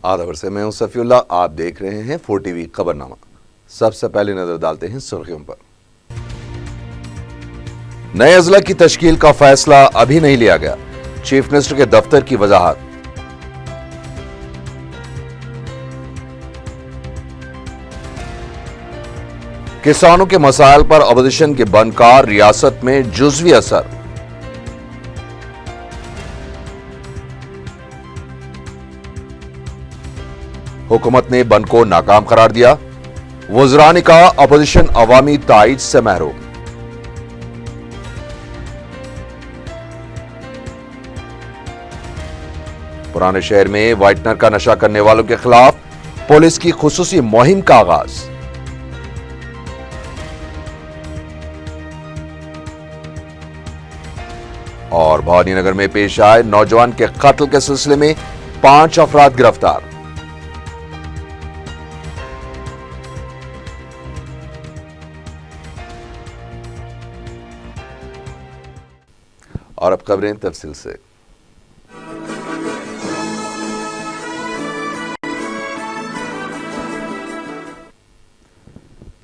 आदाब से मैं हूं सफीउल्लाह। आप देख रहे हैं 4 टीवी खबरनामा। सबसे पहले नजर डालते हैं सुर्खियों पर। नए अजला की तश्कील का फैसला अभी नहीं लिया गया, चीफ मिनिस्टर के दफ्तर की वजाहत। किसानों के मसाइल पर अपोजिशन के बंद का रियासत में जुज़वी असर। हुकूमत ने बंद को नाकाम करार दिया, वज़रा ने कहा अपोजिशन अवामी ताईद से महरूम। पुराने शहर में व्हाइटनर का नशा करने वालों के खिलाफ पुलिस की खुसूसी मुहिम का आगाज। और भवानीनगर में पेश आए नौजवान के कत्ल के सिलसिले में 5 अफराद गिरफ्तार। और अब खबरें तफसील से।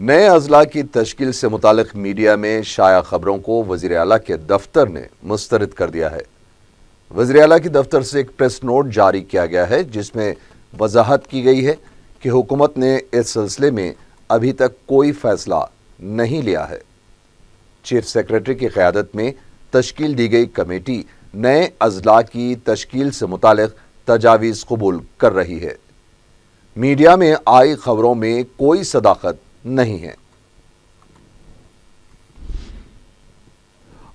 नए अजला की तश्कील से मुतालिक मीडिया में शाया खबरों को वज़ीर आला के दफ्तर ने मुस्तरद कर दिया है। वज़ीर आला के दफ्तर से एक प्रेस नोट जारी किया गया है, जिसमें वजाहत की गई है कि हुकूमत ने इस सिलसिले में अभी तक कोई फैसला नहीं लिया है। चीफ सेक्रेटरी की क़यादत में तश्कील दी गई कमेटी नए अजला की तश्कील से मुतालिक तजावीज़ कबूल कर रही है। मीडिया में आई खबरों में कोई सदाकत नहीं है।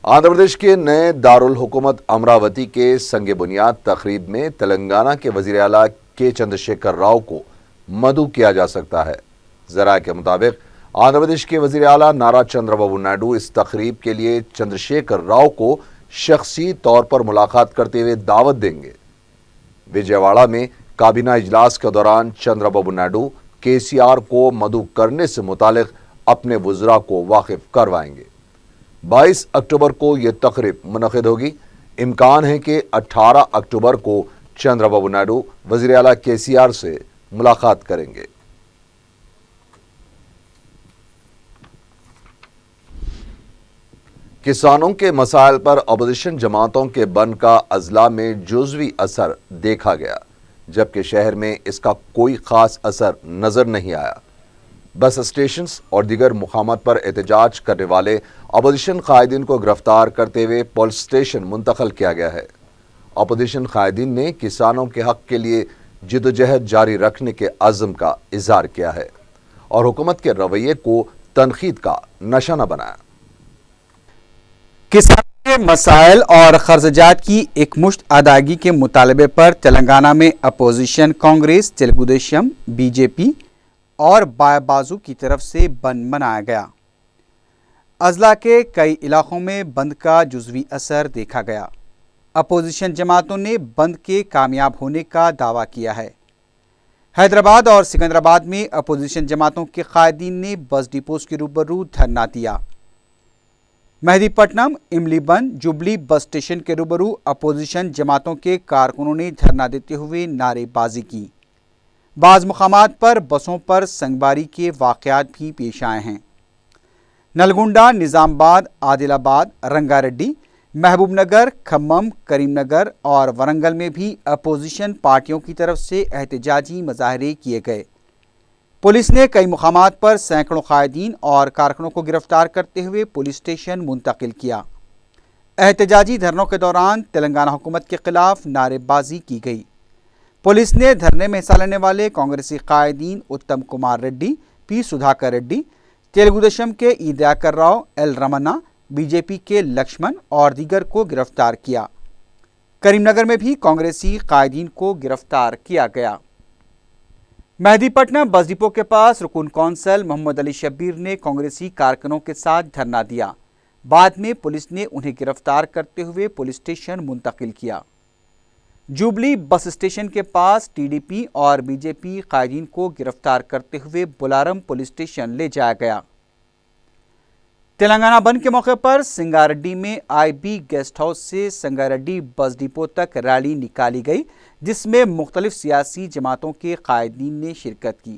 आंध्र प्रदेश के नए दारुल हुकूमत अमरावती के संगे बुनियाद तकरीब में तेलंगाना के वज़ीर आला के चंद्रशेखर राव को मदऊ किया जा सकता है। ज़राए के मुताबिक आंध्र प्रदेश के वज़ीर आला नारा चंद्रबाबू नायडू इस तकरीब के लिए चंद्रशेखर राव को शख्सी तौर पर मुलाकात करते हुए दावत देंगे। विजयवाड़ा में काबीना इजलास के दौरान चंद्रबाबू नायडू केसीआर को मदऊ करने से मुतालिक अपने वज़रा को वाकिफ करवाएंगे। 22 अक्टूबर को यह तकरीब मुनक़िद होगी। इम्कान है कि 18 अक्टूबर को चंद्रबाबू नायडू वज़ीर आला केसीआर से मुलाकात करेंगे। किसानों के मसाइल पर अपोजिशन जमातों के बंद का अजला में जुज़वी असर देखा गया, जबकि शहर में इसका कोई खास असर नजर नहीं आया। बस स्टेशन और दीगर मुकामात पर एहतजाज करने वाले अपोजिशन कायदीन को गिरफ्तार करते हुए पुलिस स्टेशन मुंतकिल किया गया है। अपोजिशन कायदीन ने किसानों के हक के लिए जिदोजहद जारी रखने के अज़्म का इजहार किया है और हुकूमत के रवैये को तनकीद का निशाना बनाया। किसानों के मसाइल और खर्चात की एक मुश्त अदायगी के मुतालबे पर तेलंगाना में अपोजिशन कांग्रेस, तेलुगु देशम, बीजेपी और बाज़ू की तरफ से बंद मनाया गया। अजला के कई इलाकों में बंद का जुज़वी असर देखा गया। अपोजिशन जमातों ने बंद के कामयाब होने का दावा किया है। हैदराबाद और सिकंदराबाद में अपोजिशन जमातों के कायदीन ने बस डिपोज के रूबरू धरना दिया। मेहदीपट्टनम, इमलीबंद, जुबली बस स्टेशन के रूबरू अपोजिशन जमातों के कारकुनों ने धरना देते हुए नारेबाजी की। बाज़ मुकामात पर बसों पर संगबारी के वाक़यात भी पेश आए हैं। नलगुंडा, निज़ामबाद, आदिलाबाद, रंगारेड्डी, महबूबनगर, खम्मम, करीमनगर और वरंगल में भी अपोजिशन पार्टियों की तरफ से एहतजाजी मुजाहरे किए गए। पुलिस ने कई मुकामात पर सैकड़ों कायदीन और कारकुनों को गिरफ्तार करते हुए पुलिस स्टेशन मुंतकिल किया। एहतजाजी धरनों के दौरान तेलंगाना हुकूमत के खिलाफ नारेबाजी की गई। पुलिस ने धरने में हिस्सा लेने वाले कांग्रेसी कायदीन उत्तम कुमार रेड्डी, पी सुधाकर रेड्डी, तेलुगु देशम के ई दयाकर राव, एल रमन्ना, बीजेपी के लक्ष्मण और दीगर को गिरफ्तार किया। करीमनगर में भी कांग्रेसी कायदीन को गिरफ्तार किया गया। मेहदीपट्टनम बस डिपो के पास रुकन कौंसल मोहम्मद अली शब्बीर ने कांग्रेसी कारकुनों के साथ धरना दिया। बाद में पुलिस ने उन्हें गिरफ्तार करते हुए पुलिस स्टेशन मुंतकिल किया। जुबली बस स्टेशन के पास टीडीपी और बीजेपी कायदीन को गिरफ्तार करते हुए बुलारम पुलिस स्टेशन ले जाया गया। तेलंगाना बंद के मौके पर संगारेड्डी में आईबी गेस्ट हाउस से संगारेड्डी बस डिपो तक रैली निकाली गई, जिसमें मुख्तलिफ सियासी जमातों के कायदीन ने शिरकत की।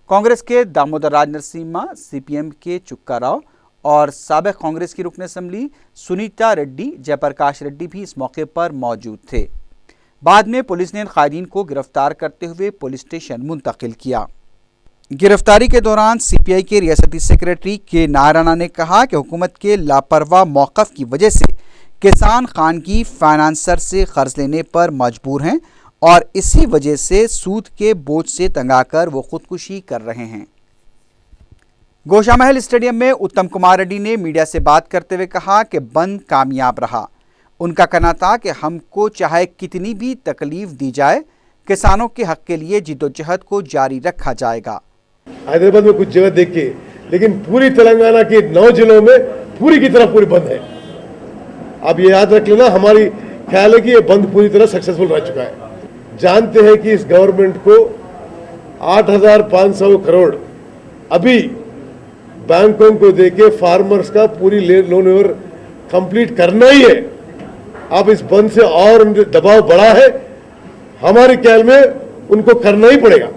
कांग्रेस के दामोदर राज नरसिम्हा, सीपीएम के चुक्का राव और साबिक कांग्रेस की रुकन असम्बली सुनीता रेड्डी, जयप्रकाश रेड्डी भी इस मौके पर मौजूद थे। बाद में पुलिस ने इन कायदीन को गिरफ्तार करते हुए पुलिस स्टेशन मुंतकिल किया। गिरफ्तारी के दौरान सीपीआई के रियासती सेक्रेटरी के नाराना ने कहा कि हुकूमत के लापरवाह मौक़िफ़ की वजह से किसान खानगी फाइनेंसर से कर्ज लेने पर मजबूर हैं और इसी वजह से सूद के बोझ से तंग आकर वो खुदकुशी कर रहे हैं। गोशामहल स्टेडियम में उत्तम कुमार रेड्डी ने मीडिया से बात करते हुए कहा कि बंद कामयाब रहा। उनका कहना था कि हमको चाहे कितनी भी तकलीफ दी जाए, किसानों के हक के लिए जिद्दोजहद को जारी रखा जाएगा। हैदराबाद में कुछ जगह देख के, लेकिन पूरी तेलंगाना के 9 जिलों में पूरी की तरह पूरी बंद है। आप ये याद रख लेना, हमारी ख्याल है कि ये बंद पूरी तरह सक्सेसफुल रह चुका है। जानते हैं कि इस गवर्नमेंट को 8,500 करोड़ अभी बैंकों को देके फार्मर्स का पूरी लोन वेवर कंप्लीट करना ही है। अब इस बंद से और दबाव बढ़ा है, हमारे ख्याल में उनको करना ही पड़ेगा।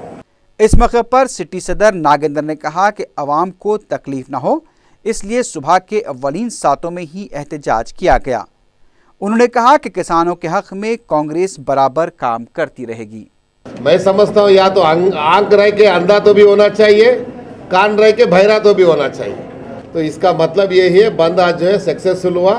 इस मौके पर सिटी सदर नागेंद्र ने कहा कि अवाम को तकलीफ न हो, इसलिए सुबह के अव्वलीन सातों में ही एहतजाज किया गया। उन्होंने कहा कि किसानों के हक में कांग्रेस बराबर काम करती रहेगी। मैं समझता हूँ या तो आंख रह के अंधा तो भी होना चाहिए, कान रह के बहरा तो भी होना चाहिए। तो इसका मतलब ये है बंद आज जो है सक्सेसफुल हुआ,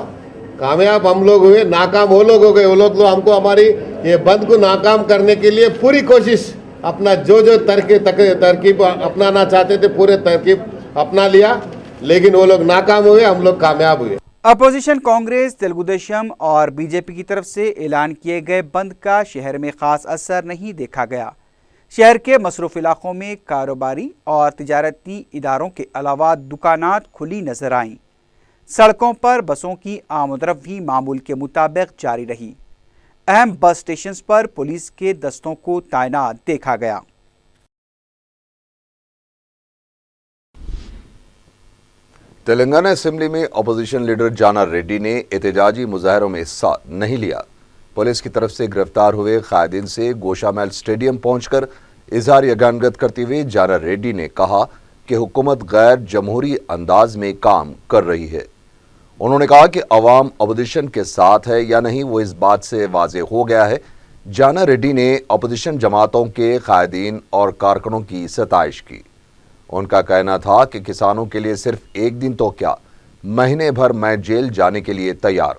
कामयाब हम लोग हुए, नाकाम वो लोग हो गए। वो लोग तो हमको हमारी ये बंद को नाकाम करने के लिए पूरी कोशिश, अपना जो तरकीब अपनाना चाहते थे पूरे तरकीब अपना लिया, लेकिन वो लोग नाकाम हुए, हम लोग कामयाब हुए। अपोजिशन कांग्रेस, तेलुगुदेशम और बीजेपी की तरफ से ऐलान किए गए बंद का शहर में खास असर नहीं देखा गया। शहर के मसरूफ इलाकों में कारोबारी और तिजारती इदारों के अलावा दुकानात खुली नजर आईं। सड़कों पर बसों की आमदरफ्त भी मामूल के मुताबिक जारी रही। अहम बस स्टेशन पर पुलिस के दस्तों को तैनात देखा गया। तेलंगाना असेंबली में अपोजिशन लीडर जाना रेड्डी ने एहतजाजी मुजाहरों में हिस्सा नहीं लिया। पुलिस की तरफ से गिरफ्तार हुए कायदीन से गोशामहल स्टेडियम पहुंचकर इजहार यगानगत करते हुए जाना रेड्डी ने कहा कि हुकूमत गैर जमहूरी अंदाज में काम कर रही है। उन्होंने कहा कि अवाम अपोजिशन के साथ है या नहीं वो इस बात से वाज़ेह हो गया है। जाना रेड्डी ने अपोजिशन जमातों के कायदीन और कारकुनों की सताइश की। उनका कहना था कि किसानों के लिए सिर्फ एक दिन तो क्या, महीने भर मैं जेल जाने के लिए तैयार।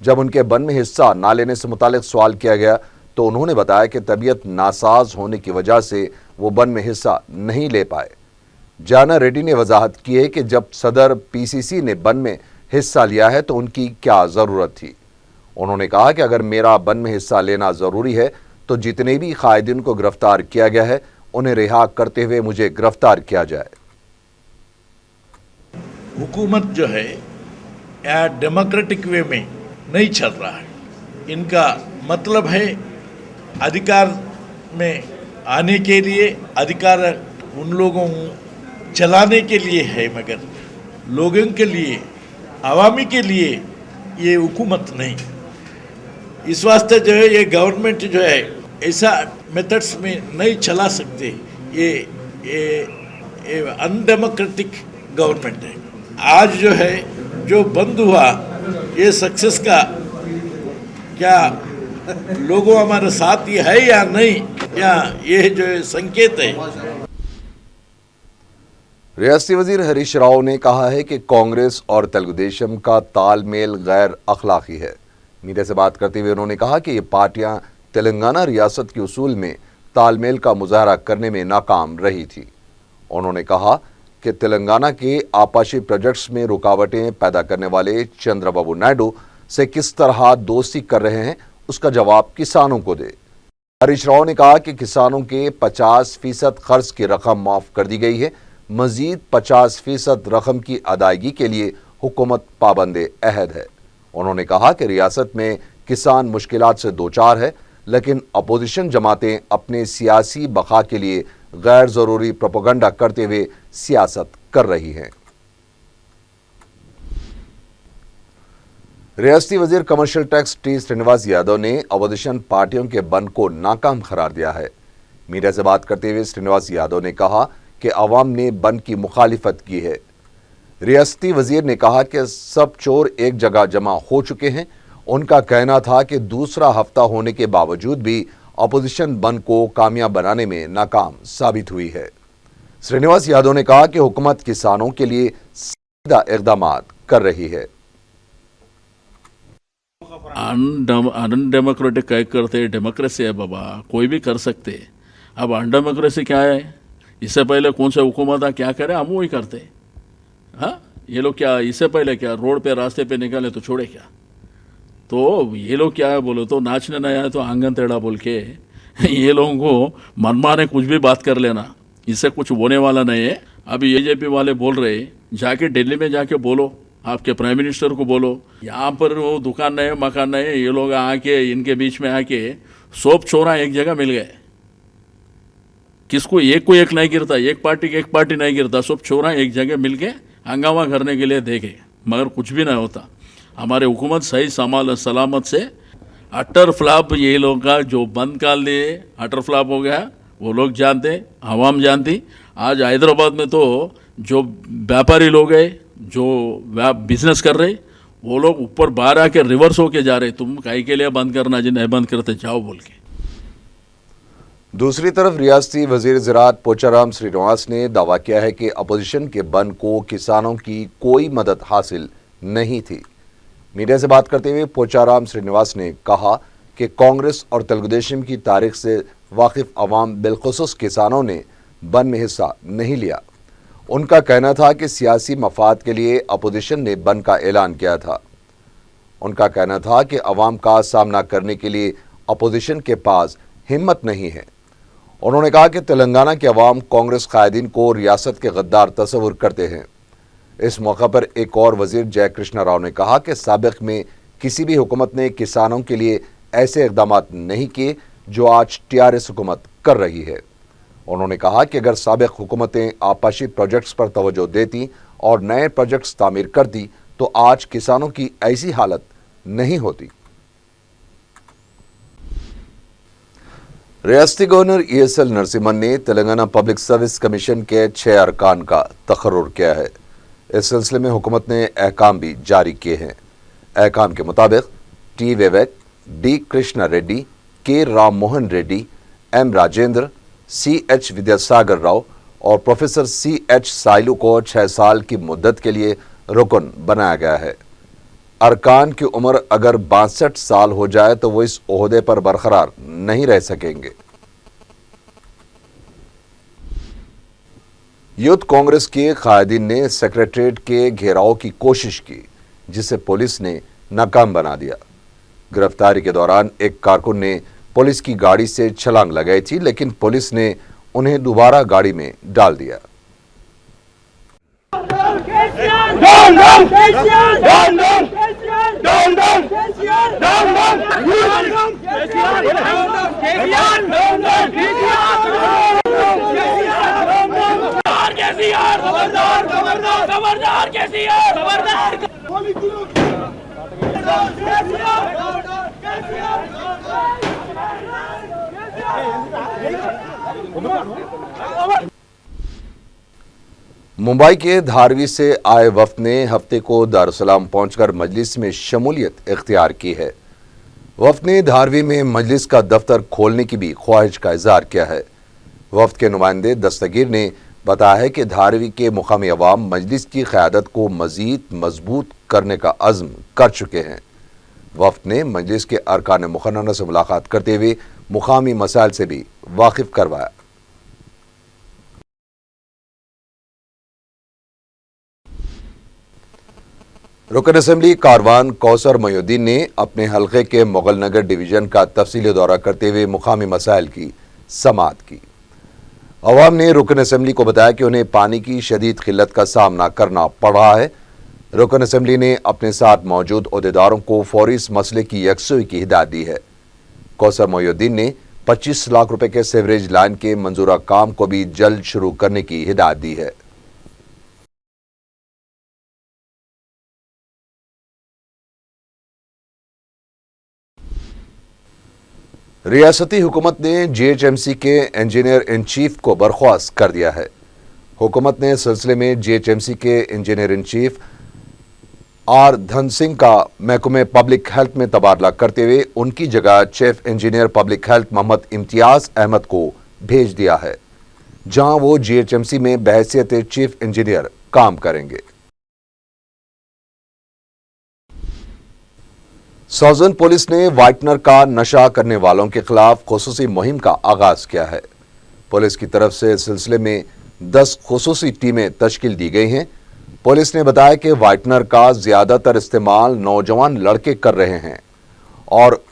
जब उनके बंद में हिस्सा ना लेने से मुतालिक सवाल किया गया तो उन्होंने बताया कि तबीयत नासाज होने की वजह से वो बंद में हिस्सा नहीं ले पाए। जाना रेड्डी ने वजाहत की है कि जब सदर पीसीसी ने बंद में हिस्सा लिया है तो उनकी क्या ज़रूरत थी। उन्होंने कहा कि अगर मेरा बंद में हिस्सा लेना ज़रूरी है तो जितने भी कायदीन को गिरफ्तार किया गया है उन्हें रिहा करते हुए मुझे गिरफ्तार किया जाए। हुकूमत जो है डेमोक्रेटिक वे में नहीं चल रहा है। इनका मतलब है अधिकार में आने के लिए, अधिकार उन लोगों चलाने के लिए है, मगर लोगों के लिए, आवामी के लिए ये हुकूमत नहीं। इस वास्ते जो है ये गवर्नमेंट जो है ऐसा मेथड्स में नहीं चला सकते। ये अनडेमोक्रेटिक गवर्नमेंट है। आज जो है जो बंद हुआ ये सक्सेस का क्या लोगों हमारे साथ ये है या नहीं, या ये जो संकेत है। रियासती वजीर हरीश राव ने कहा है कि कांग्रेस और तेलुगुदेशम का तालमेल गैर अखलाकी है। मीडिया से बात करते हुए उन्होंने कहा कि ये पार्टियां तेलंगाना रियासत के उसूल में तालमेल का मुजाहरा करने में नाकाम रही थी। उन्होंने कहा कि तेलंगाना के आपाशी प्रोजेक्ट्स में रुकावटें पैदा करने वाले चंद्रबाबू नायडू से किस तरह दोस्ती कर रहे हैं, उसका जवाब किसानों को दे। हरीश राव ने कहा कि किसानों के 50% कर्ज की रकम माफ कर दी गई है। मजीद 50% रकम की अदायगी के लिए हुकूमत पाबंदे अहद है। उन्होंने कहा कि रियासत में किसान मुश्किलात से दो चार है, लेकिन अपोजिशन जमातें अपने सियासी बका के लिए गैर ज़रूरी प्रोपेगेंडा करते हुए सियासत कर रही हैं। रियासती वजीर commercial tax T Srinivas Yadav ने अपोजिशन पार्टियों के बंद को नाकाम करार दिया है। मीडिया से बात करते हुए श्रीनिवास यादव ने कहा कि अवाम ने बंद की मुखालिफत की है। रियासती वजीर ने कहा कि सब चोर एक जगह जमा हो चुके हैं। उनका कहना था कि दूसरा हफ्ता होने के बावजूद भी अपोजिशन बंद को कामयाब बनाने में नाकाम साबित हुई है। श्रीनिवास यादव ने कहा कि हुकूमत किसानों के लिए सीधा इक़दाम कर रही है। अनडेमोक्रेटिक क्या करते, डेमोक्रेसी है बाबा, कोई भी कर सकते। अब अनडेमोक्रेसी क्या है? इससे पहले कौन सा हुकूमत था, क्या करे, हम वही करते। हाँ, ये लोग क्या इससे पहले क्या रोड पे रास्ते पे निकाले तो छोड़े क्या? तो ये लोग क्या है बोलो तो नाचने नहीं आए तो आंगन टेढ़ा बोल के ये लोगों को मनमाने कुछ भी बात कर लेना, इससे कुछ होने वाला नहीं है। अभी बीजेपी वाले बोल रहे जाके दिल्ली में जाके बोलो, आपके प्राइम मिनिस्टर को बोलो, यहाँ पर वो दुकान नहीं मकान नहीं, ये लोग आके इनके बीच में आके सब चोरा एक जगह मिल गए। किसको एक को एक नहीं गिरता, एक पार्टी नहीं गिरता, सब चोरा एक जगह मिल के हंगामा करने के लिए देखे, मगर कुछ भी नहीं होता। हमारे हुकूमत सही सलामत से अटर फ्लॉप ये लोग का जो बंद कर लिए अटर फ्लॉप हो गया, वो लोग जानते, आवाम जानती। आज हैदराबाद में तो जो व्यापारी लोग हैं जो बिजनेस कर रहे, वो लोग ऊपर बाहर आके रिवर्स होके जा रहे, तुम काहे के लिए बंद करना जी, नहीं बंद करते जाओ बोल के। दूसरी तरफ रियासती वजीर ज़राअत पोचाराम श्रीनिवास ने दावा किया है कि अपोजिशन के बंद को किसानों की कोई मदद हासिल नहीं थी। मीडिया से बात करते हुए पोचाराम श्रीनिवास ने कहा कि कांग्रेस और तेलुगु देशम की तारीख से वाकिफ अवाम बिलखुसूस किसानों ने बंद में हिस्सा नहीं लिया। उनका कहना था कि सियासी मफाद के लिए अपोजिशन ने बंद का ऐलान किया था। उनका कहना था कि अवाम का सामना करने के लिए अपोजिशन के पास हिम्मत नहीं है। उन्होंने कहा कि तेलंगाना के अवाम कांग्रेस कायदीन को रियासत के गद्दार तस्वुर करते हैं। इस मौका पर एक और वजीर जय कृष्णा राव ने कहा कि साबिक में किसी भी हुकूमत ने किसानों के लिए ऐसे इक़दाम नहीं किए जो आज टीआरएस हुकूमत कर रही है। उन्होंने कहा कि अगर साबिक हुकूमतें आपाशी प्रोजेक्ट्स पर तवज्जो देती और नए प्रोजेक्ट्स तामीर करती तो आज किसानों की ऐसी हालत नहीं होती। रियासती गवर्नर ESL नरसिम्हन ने तेलंगाना पब्लिक सर्विस कमीशन के 6 अरकान का तकर्रुर किया है। इस सिलसिले में हुकूमत ने अहकाम भी जारी किए हैं। अहकाम के मुताबिक T विवेक, D Krishna Reddy, K Ram Mohan Reddy, M Rajendra, CH Vidyasagar Rao और प्रोफेसर CH साइलू को 6 साल की मुद्दत के लिए रुकन बनाया गया है। अरकान की उम्र अगर 62 साल हो जाए तो वो इस ओहदे पर बरकरार नहीं रह सकेंगे। यूथ कांग्रेस के कायदीन ने सेक्रेटरीट के घेराव की कोशिश की, जिसे पुलिस ने नाकाम बना दिया। गिरफ्तारी के दौरान एक कारकुन ने पुलिस की गाड़ी से छलांग लगाई थी, लेकिन पुलिस ने उन्हें दोबारा गाड़ी में डाल दिया। मुंबई के धारवी से आए वफ्द ने हफ्ते को दारुसलाम पहुंचकर मजलिस में शमूलियत इख्तियार की है। वफ्द ने धारवी में मजलिस का दफ्तर खोलने की भी ख्वाहिश का इजहार किया है। वफ्द के नुमाइंदे दस्तगीर ने बताया है कि धारवी के मुकामी अवाम मजलिस की क़यादत को मज़ीद मजबूत करने का अज़्म कर चुके हैं। वफ्द ने मजलिस के अरकान मुखन्नना से मुलाकात करते हुए मुकामी मसाइल से भी वाकिफ करवाया। रुकन असेंबली कारवान कौसर मोहिउद्दीन ने अपने हल्के के मुगल नगर डिवीजन का तफसीली दौरा करते हुए मुकामी मसाइल की समाअत की। अवाम ने रुकन असेंबली को बताया कि उन्हें पानी की शदीद किल्लत का सामना करना पड़ रहा है। रुकन असेंबली ने अपने साथ मौजूद ओहदेदारों को फौरी इस मसले की यकसुई की हिदायत दी है। कौसर मोहिउद्दीन ने 25 लाख रुपए के सीवरेज लाइन के मंजूरा काम को भी जल्द शुरू करने की हिदायत दी है। रियासती हुकूमत ने जीएचएमसी के इंजीनियर इन चीफ को बर्खास्त कर दिया है। हुकूमत ने इस सिलसिले में जीएचएमसी के engineer in chief are Dhan Singh का महकमे पब्लिक हेल्थ में तबादला करते हुए उनकी जगह chief engineer public health Mohammad Imtiaz Ahmed को भेज दिया है, जहां वो जीएचएमसी में बहैसियत चीफ इंजीनियर काम करेंगे। सौजन पुलिस ने व्हाइटनर का नशा करने वालों के खिलाफ खुसूसी मुहिम का आगाज किया है। पुलिस की तरफ से इस सिलसिले में 10 खुसूसी टीमें तश्कील दी गई हैं। पुलिस ने बताया कि व्हाइटनर का ज्यादातर इस्तेमाल नौजवान लड़के कर रहे हैं और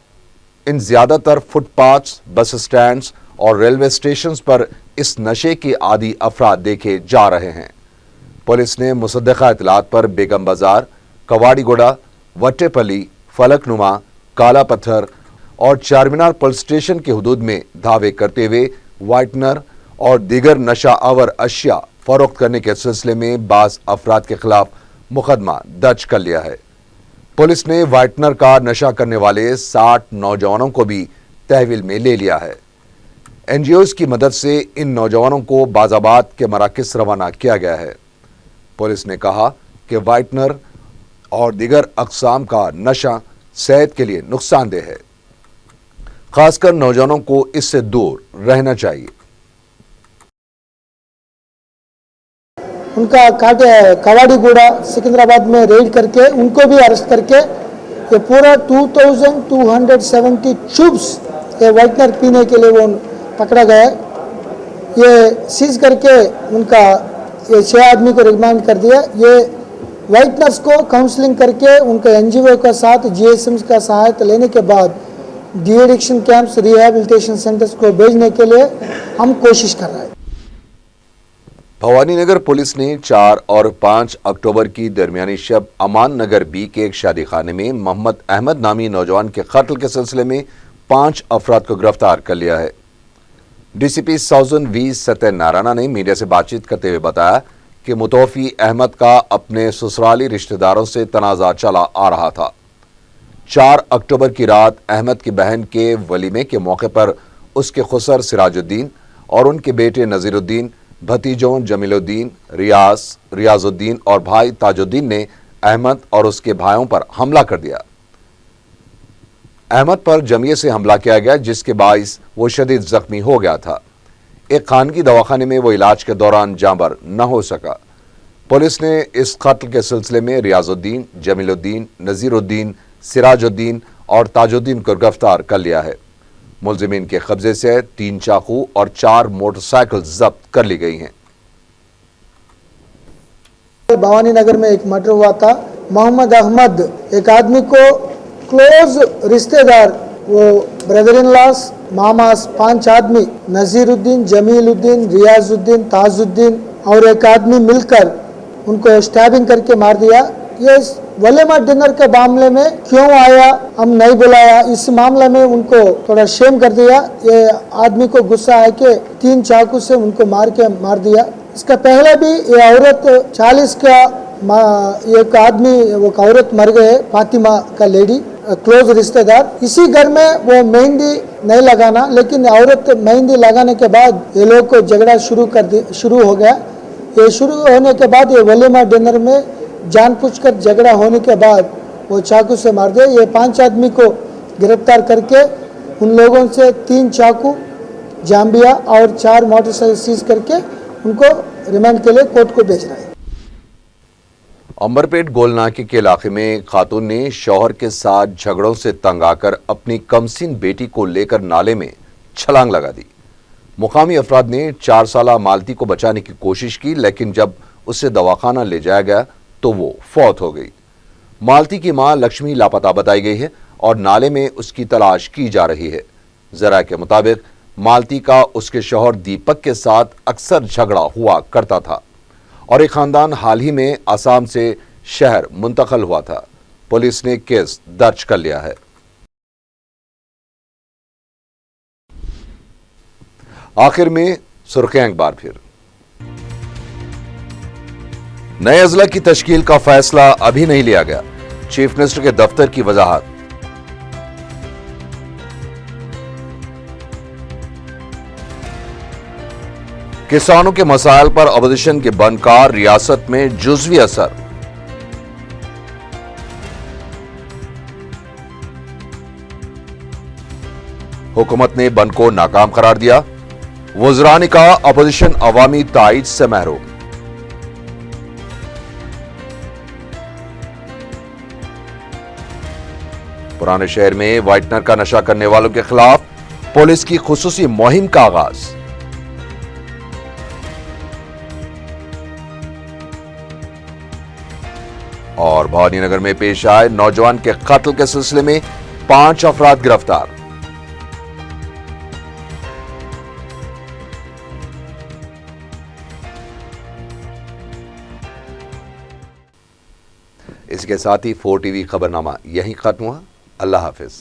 इन ज्यादातर फुटपाथ्स, बस स्टैंड्स और रेलवे स्टेशंस पर इस नशे के आदी अफराद देखे जा रहे हैं। पुलिस ने मुसद्दक़ा इतलात पर बेगम बाजार, कवाड़ीगुड़ा, वट्टेपल्ली, फलकनुमा, काला पत्थर और चारमीनार पुलिस स्टेशन के हुदूद में धावे करते हुए व्हाइटनर और दीगर नशा आवर अशिया फरोख्त करने के सिलसिले में बाज़ अफराद के खिलाफ मुकदमा दर्ज कर लिया है। पुलिस ने व्हाइटनर का नशा करने वाले 60 नौजवानों को भी तहवील में ले लिया है। एनजीओज की मदद से इन नौजवानों को बाज़ाबात के मराकज़ रवाना किया गया है। पुलिस ने कहा कि व्हाइटनर और दीगर अक़साम का नशा सेहत के लिए नुकसानदेह है, खासकर नौजवानों को इससे दूर रहना चाहिए। उनका कवाड़ीगुड़ा सिकंदराबाद में रेड करके उनको भी अरेस्ट करके ये पूरा 2270 ट्यूब्स ये व्हाइटनर पीने के लिए वो पकड़ा गया। ये सीज करके उनका ये 6 आदमी को रिमांड कर दिया। ये व्हाइटनर्स को काउंसलिंग करके उनके एनजीओ का साथ जीएसएम का सहायता लेने के बाद de addiction camps, rehabilitation centres को भेजने के लिए हम कोशिश कर रहे हैं। भवानी नगर पुलिस ने 4 और 5 अक्टूबर की दरमियानी शब अमान नगर बी के एक शादी खाने में मोहम्मद अहमद नामी नौजवान के कत्ल के सिलसिले में 5 अफराद को गिरफ्तार कर लिया है। डीसीपी सौजन वी सत्यनारायण ने मीडिया से बातचीत करते हुए बताया कि मुतौफी अहमद का अपने ससुराली रिश्तेदारों से तनाज़ा चला आ रहा था। 4 अक्टूबर की रात अहमद की बहन के वलीमे के मौके पर उसके खुसर सिराजुद्दीन और उनके बेटे नज़ीरुद्दीन, भतीजों जमीलुद्दीन, रियाजुद्दीन और भाई ताजुद्दीन ने अहमद और उसके भाइयों पर हमला कर दिया। अहमद पर जमीयत से हमला किया गया, जिसके बाइस वो शदीद जख्मी हो गया था। एक खानगी दवाखाने में वो इलाज के दौरान जांबर न हो सका। पुलिस ने इस कत्ल के सिलसिले में रियाजुद्दीन, जमीलुद्दीन, नज़ीरुद्दीन, सिराजुद्दीन और ताजुद्दीन को गिरफ्तार कर लिया है। मुलजिमीन के कब्जे से 3 चाकू और 4 मोटरसाइकिल जब्त कर ली गई हैं। भवानी नगर में एक मर्डर हुआ था। मोहम्मद अहमद एक आदमी को क्लोज रिश्तेदार, वो ब्रदर इन लॉस, मामास 5 आदमी नज़ीरुद्दीन, जमीलुद्दीन, रियाजुद्दीन, ताजुद्दीन और एक आदमी मिलकर उनको स्टैबिंग करके मार दिया। ये वलीमा डिनर के मामले में क्यों आया, हम नहीं बुलाया, इस मामले में उनको थोड़ा शेम कर दिया। ये आदमी को गुस्सा है कि 3 चाकू से उनको मार दिया। इसका पहले भी ये औरत 40 का एक आदमी, वो औरत मर गए, फातिमा का लेडी, क्लोज रिश्तेदार। इसी घर में वो मेहंदी नहीं लगाना, लेकिन औरत मेहंदी लगाने के बाद ये लोग को झगड़ा शुरू हो गया। ये शुरू होने के बाद ये वलीमा डिनर में जानबूझकर झगड़ा होने के बाद वो चाकू से मार दिया। ये 5 आदमी को गिरफ्तार करके उन लोगों से 3 चाकू, जाम्बिया और 4 मोटरसाइकिल सीज करके उनको रिमांड के लिए कोर्ट को भेज रहा है। अंबरपेट गोलनाके के इलाके में खातून ने शौहर के साथ झगड़ों से तंग आकर अपनी कमसीन बेटी को लेकर नाले में छलांग लगा दी। मुकामी अफराद ने 4 साला मालती को बचाने की कोशिश की, लेकिन जब उसे दवाखाना ले जाया गया तो वो फौत हो गई। मालती की मां लक्ष्मी लापता बताई गई है और नाले में उसकी तलाश की जा रही है। जरा के मुताबिक मालती का उसके शौहर दीपक के साथ अक्सर झगड़ा हुआ करता था और एक खानदान हाल ही में आसाम से शहर मुंतकिल हुआ था। पुलिस ने केस दर्ज कर लिया है। आखिर में सुर्खियां एक बार फिर। नए अजला की तश्कील का फैसला अभी नहीं लिया गया, चीफ मिनिस्टर के दफ्तर की वजाहत। किसानों के मसाइल पर अपोजिशन के बंद का रियासत में जुज़वी असर। हुकूमत ने बंद को नाकाम करार दिया। वज़रा ने कहा अपोजिशन अवामी ताईद से महरूम। पुराने शहर में व्हाइटनर का नशा करने वालों के खिलाफ पुलिस की खुसूसी मुहिम का आगाज। और भवानीनगर में पेश आए नौजवान के कत्ल के सिलसिले में 5 अफराद गिरफ्तार। इसके साथ ही 4 टीवी खबरनामा यहीं खत्म हुआ। अल्लाह हाफिज।